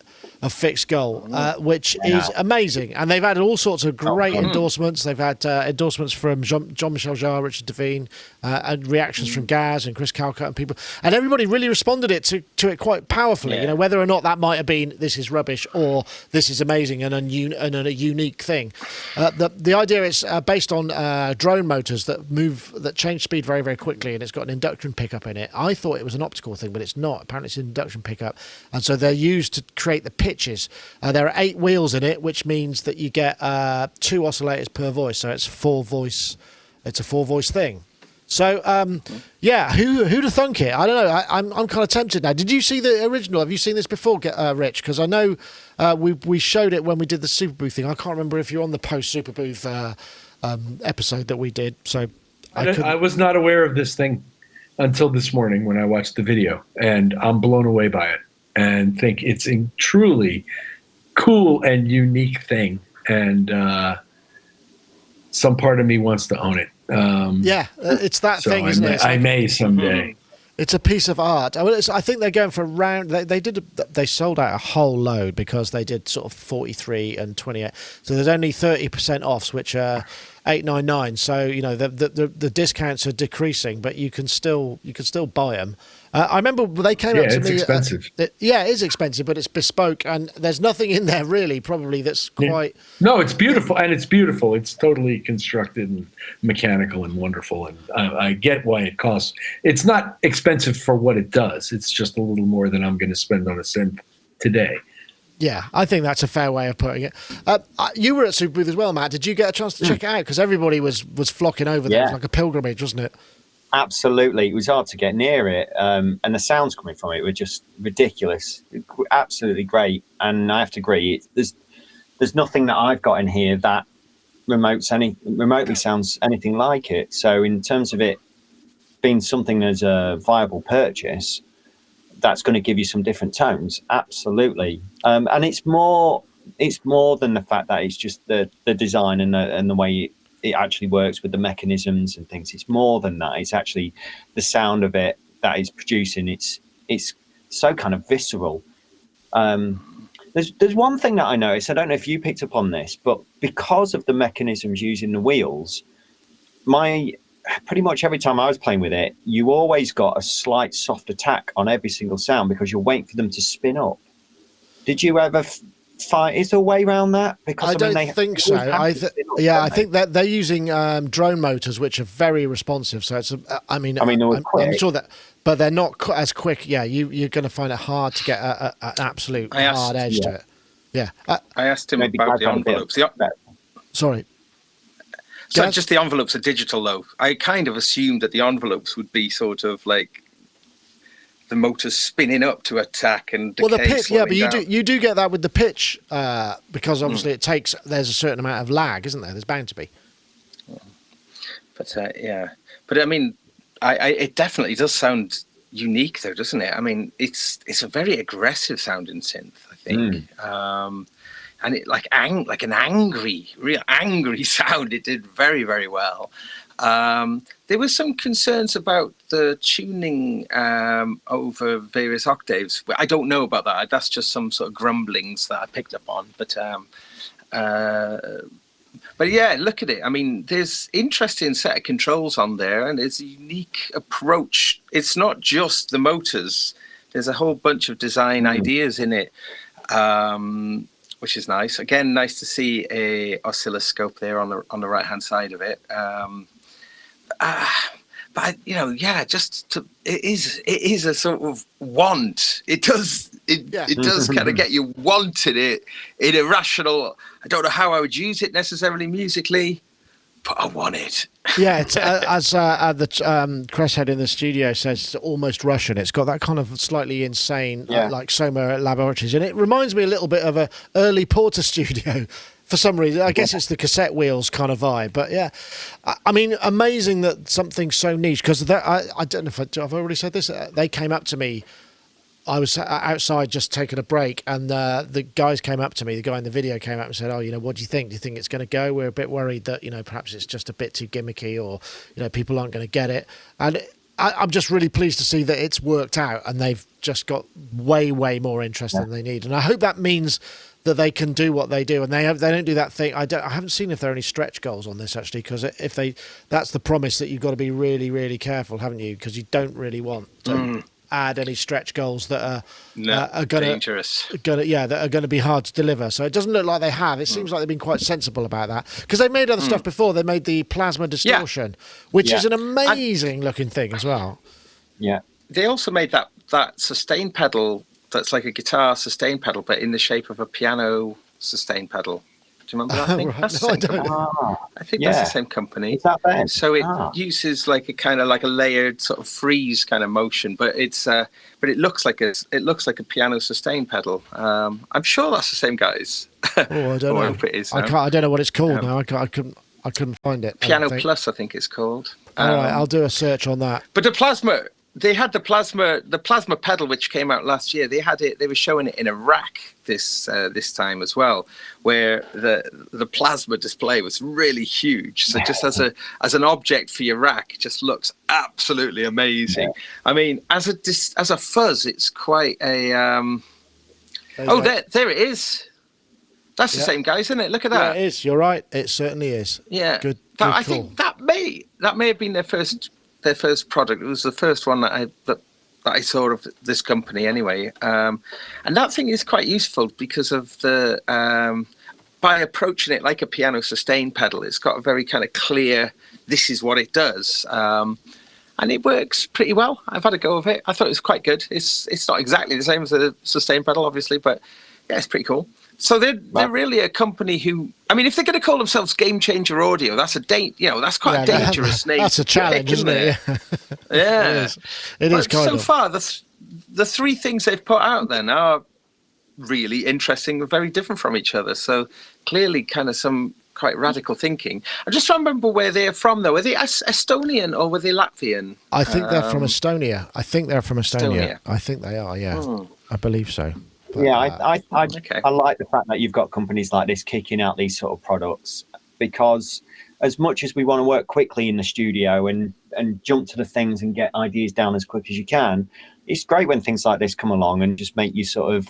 of Fixed Goal, which is amazing. And they've had all sorts of great endorsements. They've had endorsements from Jean-Michel Jarre, Richard Devine, and reactions from Gaz and Chris Calcutt and people. And everybody really responded to it quite powerfully.
Yeah.
You know, whether or not that might have been this is rubbish or this is amazing and a unique thing. The idea is based on drone motors that change speed very, very quickly, and it's got an induction pickup in it. I thought it was an optical thing, but it's not. Apparently it's an induction pickup. And so they're used to create the pitches. There are 8 wheels in it, which means that you get 2 oscillators per voice. So it's a 4-voice thing. So, who'd have thunk it? I don't know. I'm kind of tempted now. Did you see the original? Have you seen this before, Rich? Because I know we showed it when we did the Super Booth thing. I can't remember if you're on the post Super Booth episode that we did. So
I was not aware of this thing until this morning when I watched the video, and I'm blown away by it and think it's a truly cool and unique thing. And some part of me wants to own it.
It's that thing, isn't it?
I may someday.
It's a piece of art. I think they're going for around. They sold out a whole load because they did sort of 43 and 28. So there's only 30% offs, which are $8.99. So you know the discounts are decreasing, but you can still buy them. I remember they came up to me.
It's expensive.
It is expensive, but it's bespoke, and there's nothing in there really, probably that's quite.
No, it's beautiful, and it's beautiful. It's totally constructed and mechanical and wonderful, and I get why it costs. It's not expensive for what it does. It's just a little more than I'm going to spend on a synth today.
Yeah, I think that's a fair way of putting it. You were at Super Booth as well, Matt. Did you get a chance to check it out? Because everybody was flocking over there. It was like a pilgrimage, wasn't it?
Absolutely. It was hard to get near it. And the sounds coming from it were just ridiculous. Absolutely great. And I have to agree, there's nothing that I've got in here that remotely sounds anything like it. So in terms of it being something as a viable purchase, that's going to give you some different tones. Absolutely. And it's more than the fact that it's just the design and the way it actually works with the mechanisms and things. It's more than that. It's actually the sound of it that is producing. It's so kind of visceral. There's one thing that I noticed. I don't know if you picked up on this, but because of the mechanisms using the wheels, pretty much every time I was playing with it, you always got a slight soft attack on every single sound because you're waiting for them to spin up. Did you ever is there a way around that? Because
I don't think so. I think that they're using drone motors, which are very responsive. So it's, I'm sure that, but they're not as quick. Yeah, you're going to find it hard to get an absolute hard edge to it. Yeah,
I asked him about the envelopes.
Sorry.
So just the envelopes are digital, though. I kind of assumed that the envelopes would be sort of like the motor's spinning up to attack and decay.
Well, the pitch, but
down.
you do get that with the pitch because obviously there's a certain amount of lag, isn't there? There's bound to be.
But but I mean, it definitely does sound unique, though, doesn't it? I mean, it's a very aggressive sounding synth, I think, and it like an real angry sound. It did very, very well. There were some concerns about the tuning over various octaves. I don't know about that. That's just some sort of grumblings that I picked up on. But yeah, look at it. I mean, there's interesting set of controls on there, and it's a unique approach. It's not just the motors. There's a whole bunch of design ideas in it, which is nice. Again, nice to see a oscilloscope there on the right hand side of it. But it is a sort of want. It does kind of get you wanting it in a rational. I don't know how I would use it necessarily musically, but I want it.
Yeah, it's, as the Chris head in the studio says, it's almost Russian. It's got that kind of slightly insane, like Soma Laboratories, and it reminds me a little bit of a early Porter studio. For some reason, I guess it's the cassette wheels kind of vibe, but yeah, I mean, amazing that something so niche. Because I don't know if I've already said this. They came up to me. I was outside just taking a break, and the guys came up to me. The guy in the video came up and said, "Oh, what do you think? Do you think it's going to go? We're a bit worried that perhaps it's just a bit too gimmicky, or people aren't going to get it." And I'm just really pleased to see that it's worked out and they've just got way more interest than they need. And I hope that means that they can do what they do, and they don't do that thing. I haven't seen if there are any stretch goals on this actually, because that's the promise that you've got to be really careful, haven't you? Because you don't really want to add any stretch goals that are
dangerous.
That are going to be hard to deliver. So it doesn't look like they have. It seems like they've been quite sensible about that, because they made other stuff before. They made the plasma distortion, which is an amazing looking thing as well.
Yeah,
they also made that sustain pedal. That's like a guitar sustain pedal, but in the shape of a piano sustain pedal. Do you remember that thing?
Right.
That's
No, I
the same
don't.
company. I think that's the same company.
Is that bad?
So it uses like a kind of like a layered sort of freeze kind of motion, but it looks like a piano sustain pedal. I'm sure that's the same guys.
Oh, I don't know.
I hope it is.
I don't know what it's called now. I couldn't find it.
Piano Plus, I think it's called.
All right, I'll do a search on that.
But the plasma. They had the plasma pedal, which came out last year. They had it. They were showing it in a rack this time as well, where the plasma display was really huge. So just as an object for your rack, it just looks absolutely amazing. Yeah. I mean, as a fuzz, it's quite a. There it is. That's the same guy, isn't it? Look at that.
Yeah, it is. You're right. It certainly is.
Yeah.
Good.
I think that may have been their first product. It was the first one that I saw of this company anyway. And that thing is quite useful because of the by approaching it like a piano sustain pedal, it's got a very kind of clear, this is what it does. And it works pretty well. I've had a go of it. I thought it was quite good. It's not exactly the same as a sustain pedal, obviously, but yeah, it's pretty cool. So they're really a company who, I mean, if they're going to call themselves Game Changer Audio, that's quite a dangerous name.
That's a challenge, isn't it?
Yeah,
it is.
So far, the three things they've put out then are really interesting and very different from each other. So clearly, kind of some quite radical thinking. I just trying to remember where they're from, though. Were they Estonian or were they Latvian?
I think they're from Estonia. I think they are. Yeah, I believe so. But,
I like the fact that you've got companies like this kicking out these sort of products, because as much as we want to work quickly in the studio and jump to the things and get ideas down as quick as you can, it's great when things like this come along and just make you sort of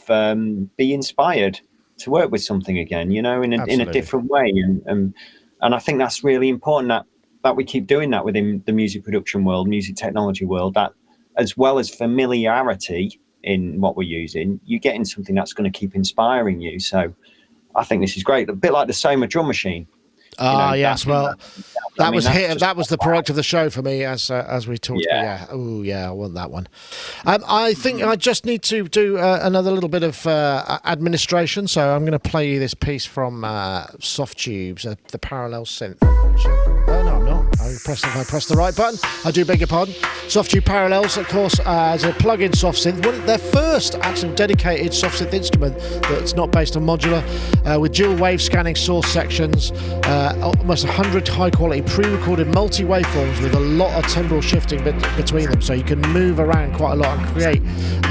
be inspired to work with something again, in a different way. And I think that's really important that we keep doing that within the music production world, music technology world, that as well as familiarity in what we're using, you're getting something that's going to keep inspiring you. So I think this is great. A bit like the Soma drum machine.
Yes. Well, that was the product of the show for me, as we talked about. Yeah. Oh, yeah. I want that one. I think I just need to do another little bit of administration. So I'm going to play you this piece from Softube, the Parallel Synth. No, I'm not. If I press the right button, I do beg your pardon. Softube Parallels, of course, is a plug-in soft synth. Their first actual dedicated soft synth instrument that's not based on modular, with dual wave scanning source sections, almost 100 high-quality pre-recorded multi-waveforms with a lot of timbral shifting between them, so you can move around quite a lot and create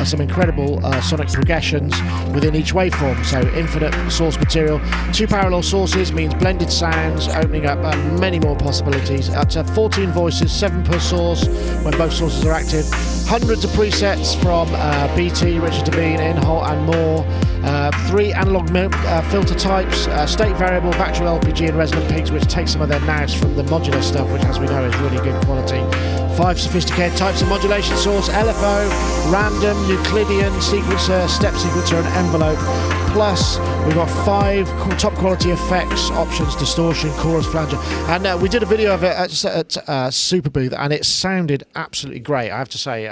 some incredible sonic progressions within each waveform. So infinite source material. 2 parallel sources means blended sounds, opening up many more possibilities. Up to 14 voices, 7 per source when both sources are active. Hundreds of presets from BT, Richard Devine, Inholt and more. 3 analog filter types, state variable, actual LPG and resonant peaks, which take some of their nads from the modular stuff, which as we know is really good quality. 5 sophisticated types of modulation source, LFO, random, Euclidean, sequencer, step sequencer and envelope. Plus, we've got 5 top quality effects options, distortion, chorus, flanger. And we did a video of it at Super Booth, and it sounded absolutely great, I have to say.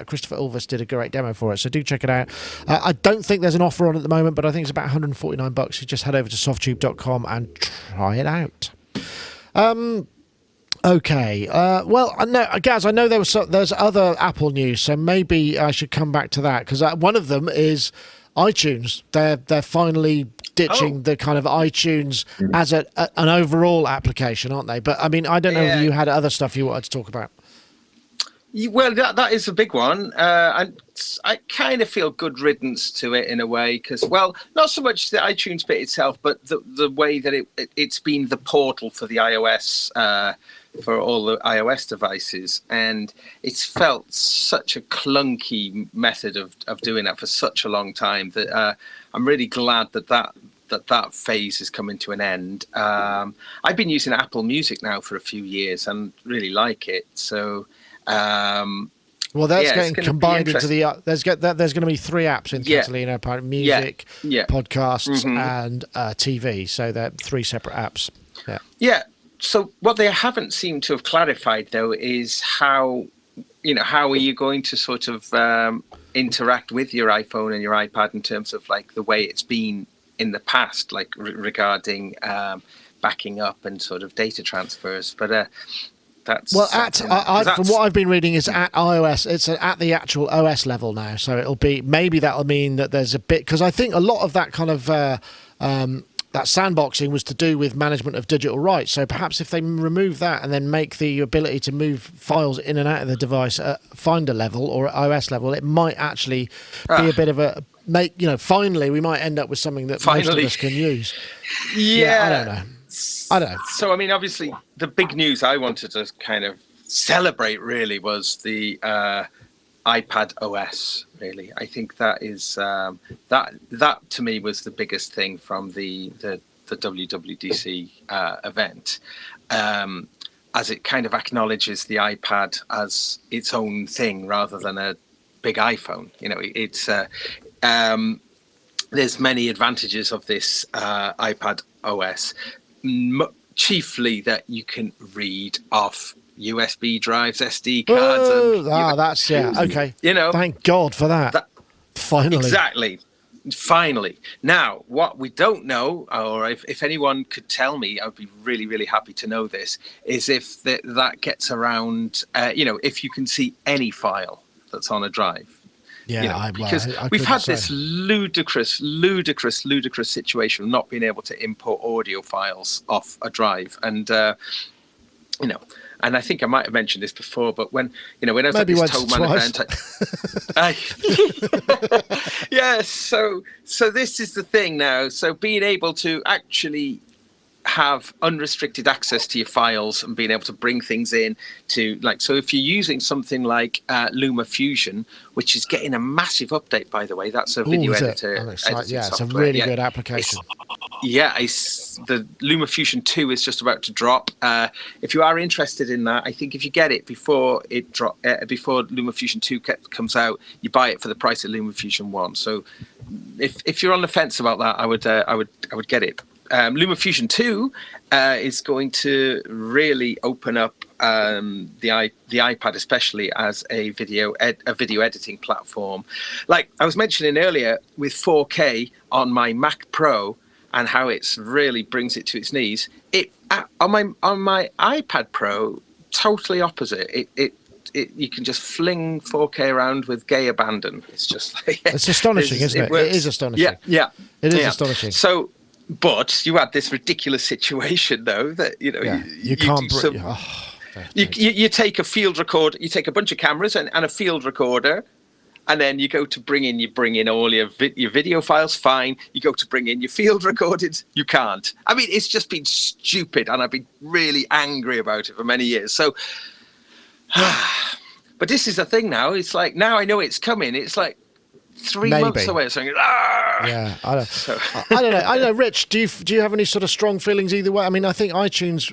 Christopher Ulvis did a great demo for it, so do check it out. I don't think there's an offer on at the moment, but I think it's about $149. You just head over to softube.com and try it out. Okay. Well, no, Gaz, I know there's other Apple news, so maybe I should come back to that, because one of them is iTunes. They're finally ditching the kind of iTunes as an overall application, aren't they? But I mean, I don't know if you had other stuff you wanted to talk about.
Well, that is a big one, and I kind of feel good riddance to it in a way, because, well, not so much the iTunes bit itself, but the way that it's been the portal for the iOS, for all the iOS devices, and it's felt such a clunky method of doing that for such a long time that I'm really glad that phase is coming to an end. I've been using Apple Music now for a few years and really like it, so.
Well, that's getting combined into the. There's going to be 3 apps in Catalina: music, podcasts, and TV. So they're 3 separate apps. Yeah. Yeah.
So what they haven't seemed to have clarified, though, is how are you going to sort of interact with your iPhone and your iPad in terms of like the way it's been in the past, like regarding backing up and sort of data transfers, but. From
what I've been reading, is at iOS. It's at the actual OS level now, so that'll mean that there's a bit, because I think a lot of that kind of that sandboxing was to do with management of digital rights. So perhaps if they remove that and then make the ability to move files in and out of the device at Finder level or at iOS level, it might actually be a bit of a finally we might end up with something that most of us can use.
Yeah, I don't know. So, I mean, obviously, the big news I wanted to kind of celebrate really was the iPad OS. Really, I think that is that to me was the biggest thing from the WWDC event, as it kind of acknowledges the iPad as its own thing rather than a big iPhone. It's there's many advantages of this iPad OS. Chiefly that you can read off USB drives, SD cards.
That's okay. Thank God for that. Finally.
Exactly. Finally. Now, what we don't know, or if anyone could tell me, I'd be really, really happy to know this, is if that gets around, if you can see any file that's on a drive.
Yeah,
because we've had this ludicrous situation of not being able to import audio files off a drive, and and I think I might have mentioned this before, but when I was at this Toadman event, so this is the thing now. So being able to actually have unrestricted access to your files and being able to bring things in to so if you're using something like LumaFusion, which is getting a massive update, by the way, that's a video editor.
It's a really good application.
The LumaFusion 2 is just about to drop. If you are interested in that, I think if you get it before before LumaFusion 2 comes out, you buy it for the price of LumaFusion 1. So if you're on the fence about that, I would get it. LumaFusion 2 is going to really open up the iPad, especially as a video editing platform. Like I was mentioning earlier, with 4K on my Mac Pro and how it's really brings it to its knees. On my iPad Pro, totally opposite. You can just fling 4K around with gay abandon. It's just like
it's astonishing, isn't it? It is astonishing.
Yeah,
it is astonishing.
So. But you had this ridiculous situation, though, that
you can't.
You take a field record, you take a bunch of cameras and a field recorder, and then you go to bring in all your video files. Fine. You go to bring in your field recorded, you can't. I mean, it's just been stupid, and I've been really angry about it for many years. So, but this is the thing now. It's like now I know it's coming. It's like 3 months away or something.
Yeah, I don't know. I don't know. Rich, do you have any sort of strong feelings either way? I mean, I think iTunes,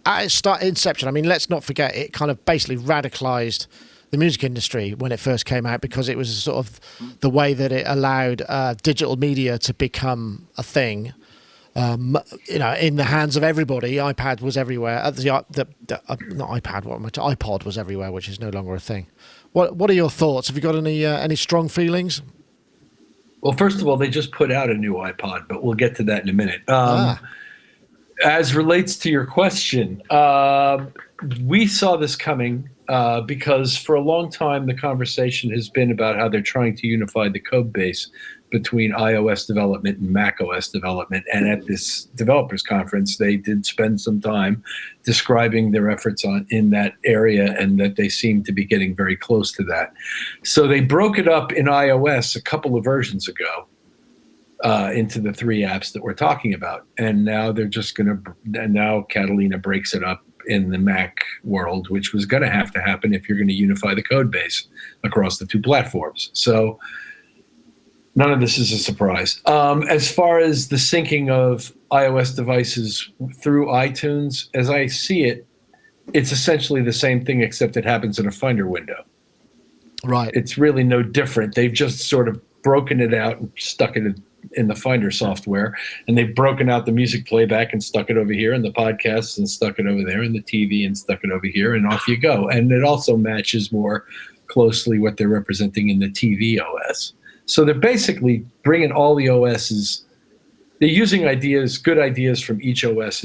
at its inception, I mean, let's not forget, it kind of basically radicalized the music industry when it first came out, because it was sort of the way that it allowed digital media to become a thing. In the hands of everybody. iPad was everywhere. Not iPad. iPod was everywhere, which is no longer a thing. What are your thoughts? Have you got any strong feelings?
Well, first of all, they just put out a new iPod, but we'll get to that in a minute. As relates to your question, we saw this coming because for a long time the conversation has been about how they're trying to unify the code base between iOS development and macOS development. And at this developers conference, they did spend some time describing their efforts in that area, and that they seem to be getting very close to that. So they broke it up in iOS a couple of versions ago into the 3 apps that we're talking about. And now they're just now Catalina breaks it up in the Mac world, which was going to happen if you're going to unify the code base across the 2 platforms. So none of this is a surprise. As far as the syncing of iOS devices through iTunes, as I see it, it's essentially the same thing, except it happens in a Finder window.
Right.
It's really no different. They've just sort of broken it out and stuck it in the Finder software, and they've broken out the music playback and stuck it over here, and the podcasts and stuck it over there, and the TV and stuck it over here, and off you go. And it also matches more closely what they're representing in the TV OS. So they're basically bringing all the OSs. They're using good ideas from each OS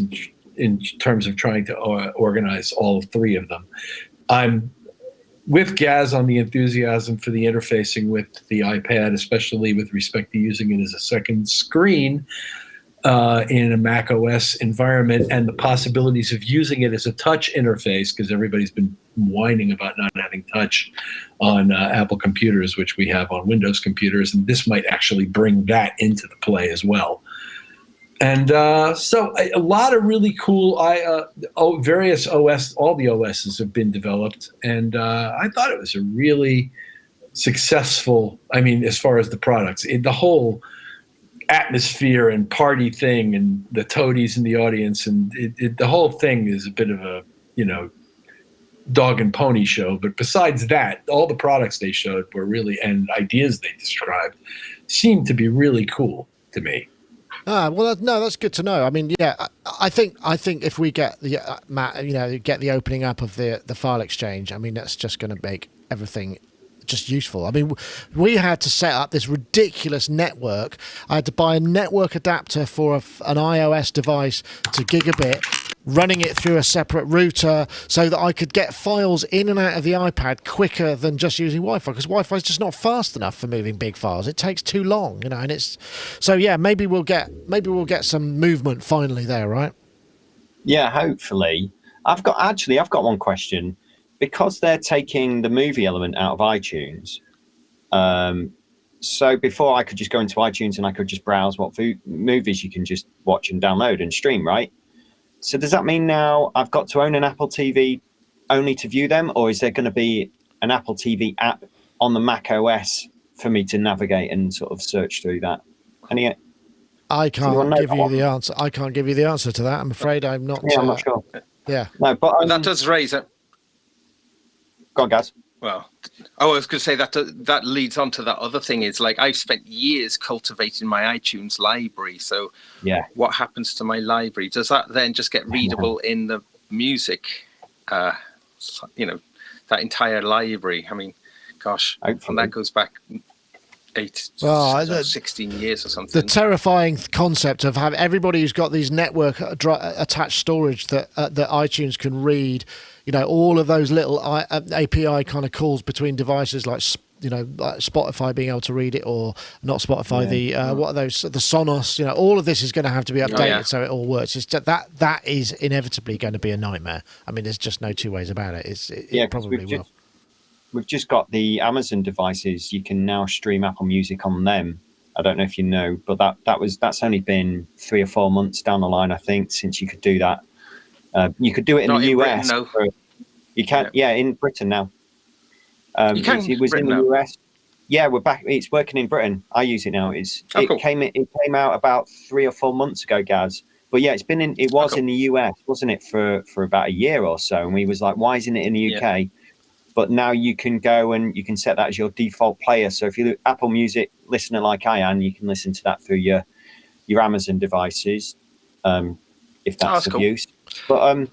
in terms of trying to organize all 3 of them. I'm with Gaz on the enthusiasm for the interfacing with the iPad, especially with respect to using it as a second screen in a Mac OS environment, and the possibilities of using it as a touch interface, because everybody's been whining about not having touch on Apple computers, which we have on Windows computers, and this might actually bring that into the play as well. And so a lot of really cool various OS, all the OSs have been developed, and I thought it was a really successful, as far as the products, the whole atmosphere and party thing, and the toadies in the audience, and the whole thing is a bit of a, dog and pony show. But besides that, all the products they showed were really, and ideas they described, seemed to be really cool to me.
Well, no, that's good to know. I think if we get the get the opening up of the file exchange, that's just going to make everything just useful. We had to set up this ridiculous network. I had to buy a network adapter for an iOS device to gigabit, running it through a separate router so that I could get files in and out of the iPad quicker than just using Wi-Fi, because Wi-Fi is just not fast enough for moving big files. It takes too long, and it's so maybe we'll get some movement finally there, right?
Yeah, hopefully. I've got one question. Because they're taking the movie element out of iTunes, so before I could just go into iTunes and I could just browse what movies you can just watch and download and stream, right? So does that mean now I've got to own an Apple TV only to view them, or is there going to be an Apple TV app on the Mac OS for me to navigate and sort of search through that?
I can't give you the answer. I can't give you the answer to that. I'm afraid I'm not.
Yeah, I'm not sure.
Yeah.
No, but
that does raise it.
Go on, Gaz.
Well, I was going to say that leads on to that other thing. Is like I've spent years cultivating my iTunes library. So what happens to my library? Does that then just get readable in the music? That entire library. Gosh, and that goes back 16 years or something.
The terrifying concept of having everybody who's got these network attached storage that iTunes can read, all of those little API kind of calls between devices, like like Spotify being able to read it, or not Spotify. What are those? The Sonos. All of this is going to have to be updated so it all works. It's just that is inevitably going to be a nightmare. There's just no two ways about it. It probably will.
We've just got the Amazon devices. You can now stream Apple Music on them. I don't know if you know, but that's only been 3 or 4 months down the line, I think, since you could do that. You could do it in the US.
Britain, no.
You can, in Britain now. It was in the US. Yeah, we're back. It's working in Britain. I use it now. It came out about 3 or 4 months ago, Gaz. But yeah, it was in the US, wasn't it, for about a year or so? And we was like, why isn't it in the UK? Yeah. But now you can go and you can set that as your default player. So if you're Apple Music listener like I am, you can listen to that through your Amazon devices, if that's of use. But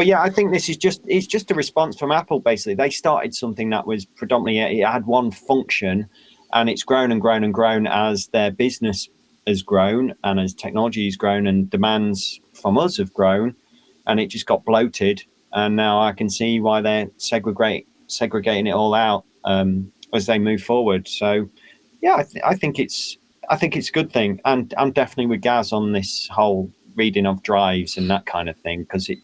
yeah, I think it's just a response from Apple. Basically, they started something that was predominantly, it had one function, and it's grown and grown and grown as their business has grown and as technology has grown and demands from us have grown, and it just got bloated. And now I can see why they're segregating it all out as they move forward. So, yeah, I think it's I think it's a good thing, and I'm definitely with Gaz on this whole reading of drives and that kind of thing, because it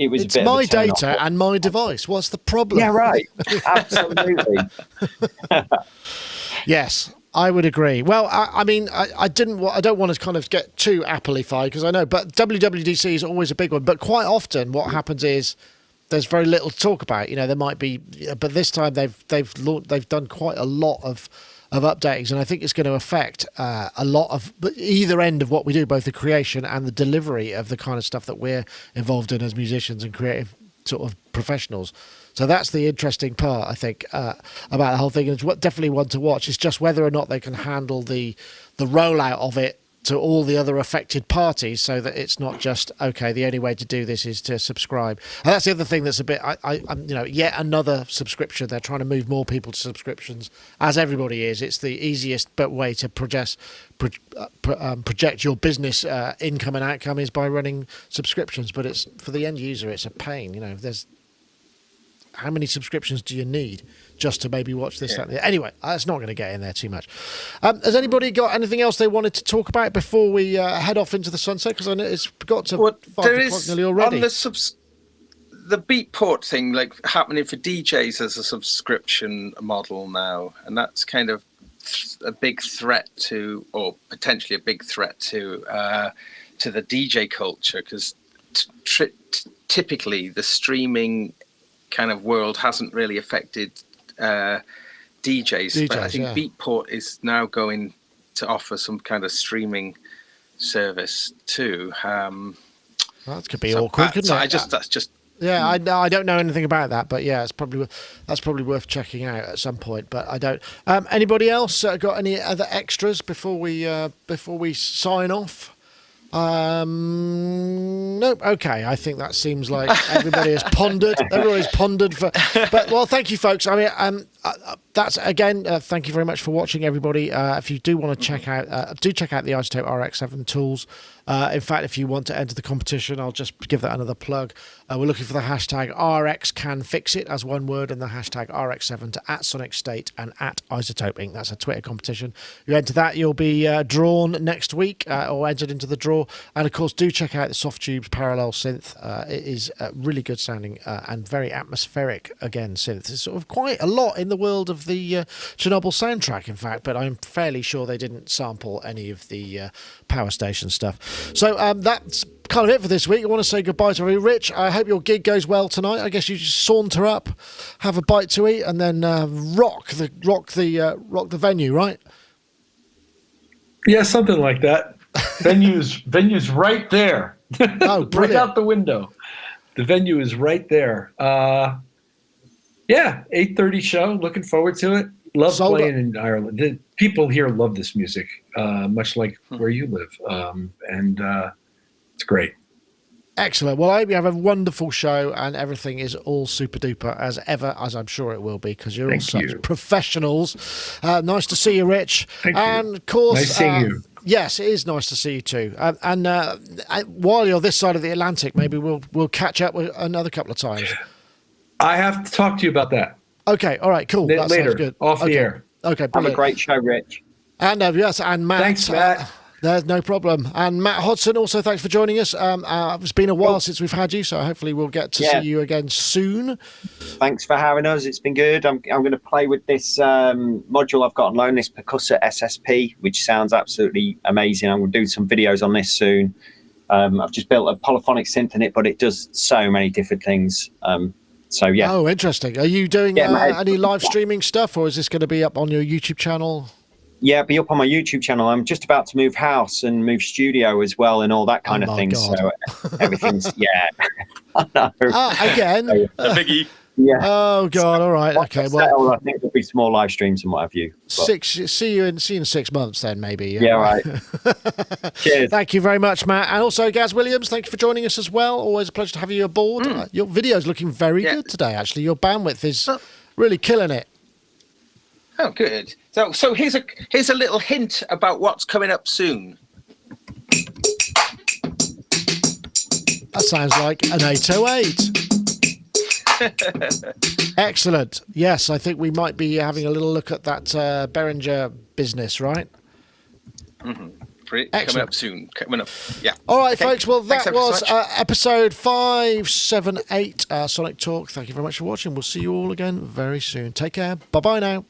was
it's
a bit
my
of a turn
data
off.
and my device. What's the problem?
Yeah, right. Absolutely.
Yes, I would agree. Well, I mean, I don't want to kind of get too Apple-ified, because I know, but WWDC is always a big one. But quite often, what happens is there's very little to talk about. You know, there might be, but this time they've done quite a lot of updatings, and I think it's going to affect a lot of either end of what we do, both the creation and the delivery of the kind of stuff that we're involved in as musicians and creative sort of professionals. So that's the interesting part, I think, about the whole thing. And it's definitely one to watch. It's just whether or not they can handle the rollout of it to all the other affected parties, so that it's not just, okay, the only way to do this is to subscribe. And that's the other thing that's a bit, I'm yet another subscription. They're trying to move more people to subscriptions, as everybody is. It's the easiest way to project your business income and outcome is by running subscriptions. But it's, for the end user, it's a pain. You know, how many subscriptions do you need just to maybe watch this? That, anyway, that's not going to get in there too much. Has anybody got anything else they wanted to talk about before we head off into the sunset? Because I know it's got to 5 o'clock nearly already.
On the Beatport thing, like happening for DJs as a subscription model now, and that's kind of a big threat to, or potentially a big threat to the DJ culture, because typically the streaming kind of world hasn't really affected DJs, but I think Beatport is now going to offer some kind of streaming service too.
That could be awkward, couldn't it?
That's just.
Yeah, I don't know anything about that, but yeah, that's probably worth checking out at some point. But I don't. Anybody else got any other extras before we sign off? Nope. Okay, I think that seems like everybody has pondered. Everybody's pondered but well, thank you, folks. I mean, that's again. Thank you very much for watching, everybody. If you do want to check out, do check out the iZotope RX7 tools. In fact, if you want to enter the competition, I'll just give that another plug. We're looking for the hashtag RXCanFixIt as one word, and the hashtag RX7 to @Sonicstate and @iZotope Inc. That's a Twitter competition. You enter that, you'll be drawn next week, or entered into the draw. And of course, do check out the Softube Parallels synth. It is really good sounding and very atmospheric. Again, synth. There's sort of quite a lot in the world of the Chernobyl soundtrack, in fact, but I'm fairly sure they didn't sample any of the power station stuff. So that's kind of it for this week. I want to say goodbye to everybody. Rich, I hope your gig goes well tonight. I guess you just saunter up, have a bite to eat, and then rock the venue, right?
Yeah, something like that. Venue's right there.
Oh, brilliant.
Right out the window. The venue is right there. Yeah, 8:30 show. Looking forward to it. Love playing in Ireland. The people here love this music, much like where you live, and it's great.
Excellent. Well, I hope you have a wonderful show and everything is all super duper as ever, as I'm sure it will be, because you're all such professionals. Nice to see you, Rich.
Thank
and
you.
Of course,
nice seeing you.
Yes, it is nice to see you too. And while you're this side of the Atlantic, maybe we'll catch up with another couple of times.
I have to talk to you about that.
Okay. All right. Cool. That
Later,
sounds good.
Off the air.
Okay. Brilliant.
Have a great show, Rich.
And yes, and Matt.
Thanks, Matt.
There's no problem. And Matt Hodson, also thanks for joining us. It's been a while since we've had you, so hopefully we'll get to see you again soon.
Thanks for having us. It's been good. I'm going to play with this module I've got on loan, this Percussor SSP, which sounds absolutely amazing. I'm going to do some videos on this soon. I've just built a polyphonic synth in it, but it does so many different things. So yeah.
Oh, interesting. Are you doing any live streaming stuff, or is this going to be up on your YouTube channel?
Yeah, be up on my YouTube channel. I'm just about to move house and move studio as well, and all that kind of thing.
God.
So everything's I know.
Again.
The biggie.
Yeah.
Oh God! All right. Okay. Well,
I think there'll be some more live streams and what have you.
See you in 6 months then, maybe.
Yeah. Right. Cheers.
Thank you very much, Matt, and also Gaz Williams. Thank you for joining us as well. Always a pleasure to have you aboard. Your video's looking very good today. Actually, your bandwidth is really killing it.
Oh, good. So here's a little hint about what's coming up soon.
That sounds like an 808. Excellent. Yes, I think we might be having a little look at that Behringer business, right?
Coming up soon. Coming up. Yeah.
All right,
Okay.
folks. Well,
Thanks
that
ever so
was
much.
episode 578 Sonic Talk. Thank you very much for watching. We'll see you all again very soon. Take care. Bye-bye now.